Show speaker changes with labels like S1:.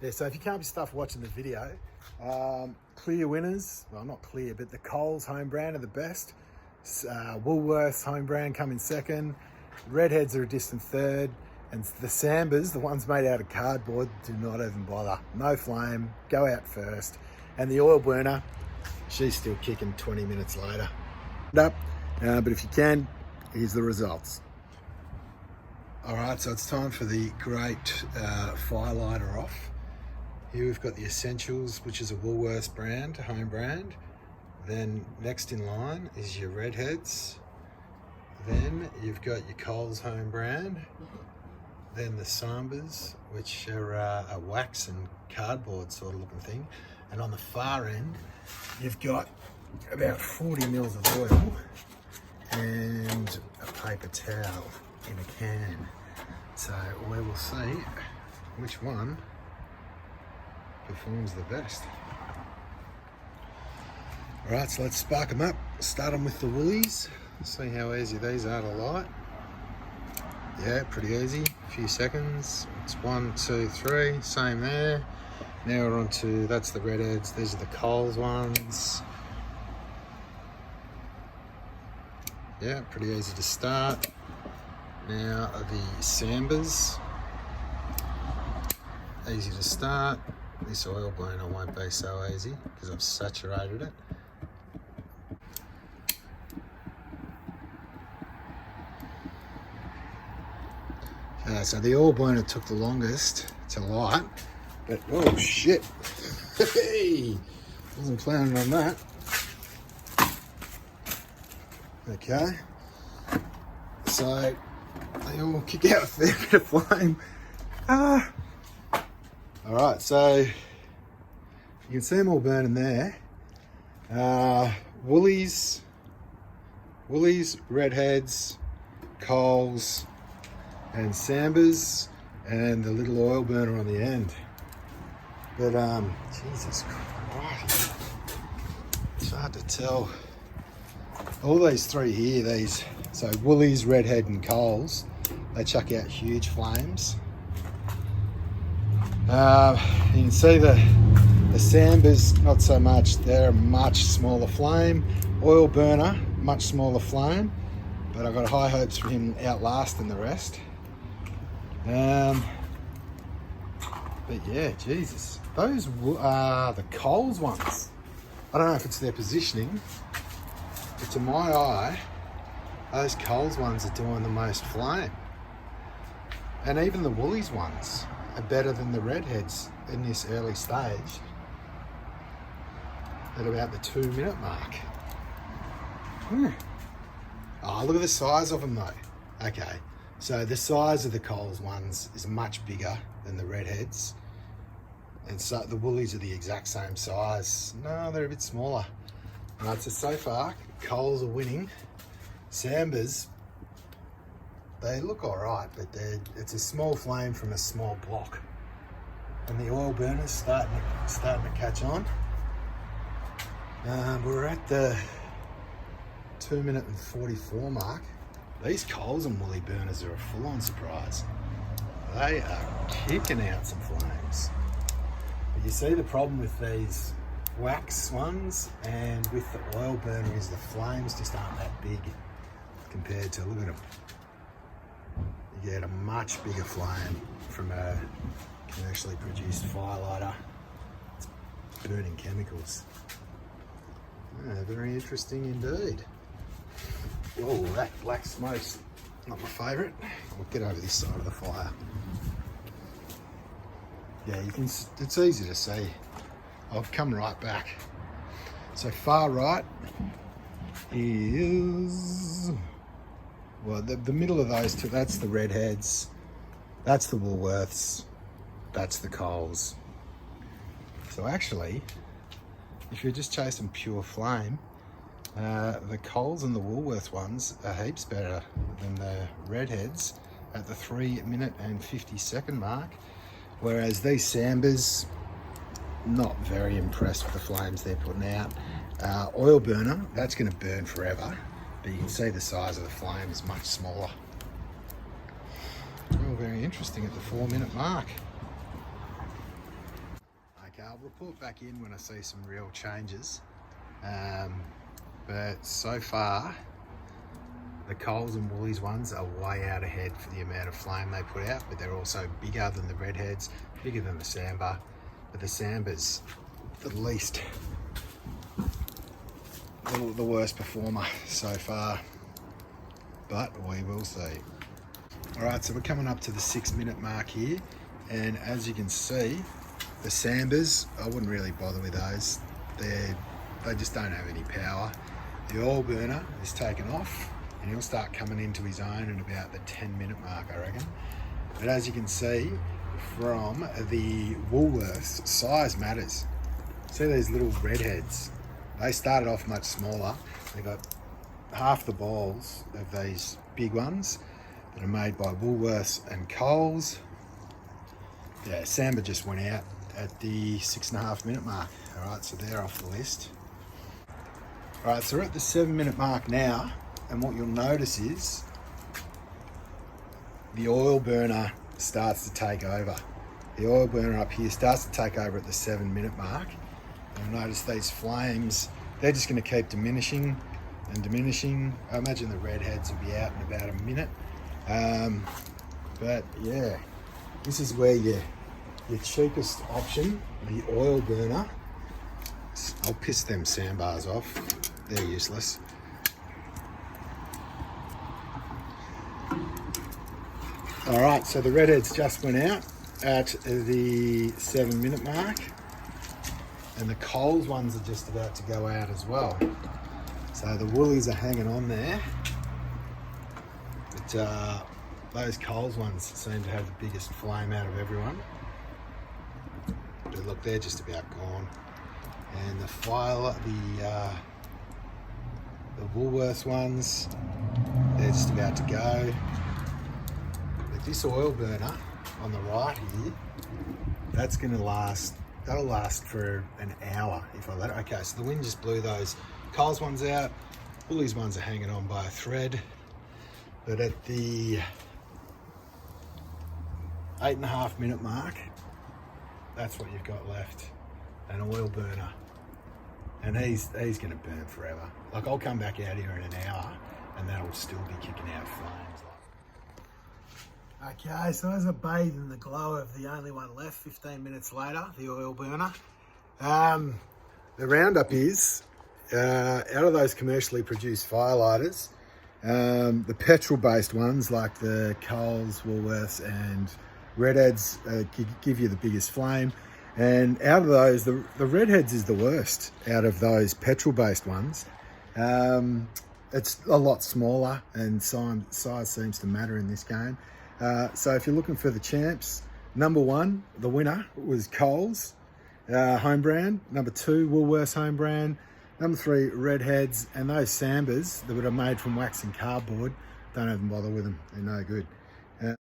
S1: Yeah, so if you can't be stuffed watching the video, clear winners, well not clear, but the Coles home brand are the best. Woolworths home brand come in second. Redheads are a distant third. And the Sambas, the ones made out of cardboard, do not even bother. No flame, go out first. And the oil burner, she's still kicking 20 minutes later. But if you can, here's the results. All right, so it's time for the great Firelighter off. Here we've got the Essentials, which is a Woolworths brand, home brand. Then next in line is your Redheads. Then you've got your Coles home brand. Then the Sambas, which are a wax and cardboard sort of looking thing. And on the far end, you've got about 40 mils of oil and a paper towel in a can. So we will see which one performs the best. All right, so let's spark them up. Start them with the woolies. See how easy these are to light. Yeah, pretty easy. A few seconds. It's 1, 2, 3. Same there. Now we're on to, that's the Redheads. These are the Coles ones. Yeah, pretty easy to start. Now the Sambas. Easy to start. This oil burner won't be so easy because I've saturated it. So the oil burner took the longest to light, but oh shit, hey, wasn't planning on that. Okay, so they all kick out a fair bit of flame. All right, so you can see them all burning there. Woolies, Redheads, Coles, and Sambas, and the little oil burner on the end. But Jesus Christ, it's hard to tell. All these three here, so Woolies, Redhead and Coles, they chuck out huge flames. You can see the Sambas, not so much. They're a much smaller flame. Oil burner, much smaller flame, but I've got high hopes for him outlasting the rest. But yeah, Jesus, those are the Coles ones. I don't know if it's their positioning, but to my eye, those Coles ones are doing the most flame. And even the Woolies ones are better than the Redheads in this early stage at about the 2-minute mark. Oh, look at the size of them though. Okay. So the size of the Coles ones is much bigger than the Redheads. And so the Woolies are the exact same size. No, they're a bit smaller. Right, so far, Coles are winning. Sambas, they look all right, but it's a small flame from a small block. And the oil burner's starting to catch on. We're at the 2-minute and 44 mark. These Coles and Woolly burners are a full-on surprise. They are kicking out some flames. But you see the problem with these wax ones and with the oil burner is the flames just aren't that big compared to, look at them. You get a much bigger flame from a commercially produced Firelighter. It's burning chemicals. Very interesting indeed. Whoa, that black smoke's not my favourite. We'll get over this side of the fire. Yeah, it's easy to see. I'll come right back. So far right is, well, the middle of those two, that's the Redheads, that's the Woolworths, that's the Coles. So actually, if you're just chasing pure flame, the Coles and the Woolworths ones are heaps better than the Redheads at the 3-minute and 50-second mark, whereas these Sambas, not very impressed with the flames they're putting out. Oil burner, that's going to burn forever, but you can see the size of the flame is much smaller. Oh, very interesting at the 4-minute mark. report back in when I see some real changes. But so far, the Coles and Woolies ones are way out ahead for the amount of flame they put out, but they're also bigger than the redheads, bigger than the Samba. But the Samba's the least, the worst performer so far, but we will see. All right, so we're coming up to the 6-minute mark here, and as you can see, the Sambas, I wouldn't really bother with those. They just don't have any power. The oil burner is taken off, and he'll start coming into his own at about the 10-minute mark, I reckon. But as you can see from the Woolworths, size matters. See these little redheads? They started off much smaller. They got half the balls of these big ones that are made by Woolworths and Coles. Yeah, Samba just went out at the 6.5-minute mark. All right, so they're off the list. All right, so we're at the 7-minute mark now, and what you'll notice is the oil burner starts to take over. The oil burner up here starts to take over at the 7-minute mark. You'll notice these flames, they're just going to keep diminishing and diminishing. I imagine the redheads will be out in about a minute. But yeah, this is where your cheapest option, the oil burner. I'll piss them sandbars off. They're useless. All right, so the redheads just went out at the 7-minute mark, and the Coles ones are just about to go out as well. So the Woolies are hanging on there, but those Coles ones seem to have the biggest flame out of everyone. But look, they're just about gone. And the Woolworths ones, they're just about to go. But this oil burner on the right here, that's going to last. That'll last for an hour if I let it. Okay, so the wind just blew those Coles ones out. Woolies ones are hanging on by a thread. But at the 8.5-minute mark, that's what you've got left, an oil burner. And he's going to burn forever. Like, I'll come back out here in an hour and that'll still be kicking out flames. Okay, so as I bathe in the glow of the only one left, 15 minutes later, the oil burner. The roundup is, out of those commercially produced firelighters, the petrol-based ones like the Coles, Woolworths and redheads give you the biggest flame. And out of those, the redheads is the worst out of those petrol-based ones. It's a lot smaller, and size seems to matter in this game. So if you're looking for the champs, number 1, the winner, was Coles home brand. Number 2, Woolworths home brand. Number 3, redheads. And those Sambas that are made from wax and cardboard, don't even bother with them. They're no good.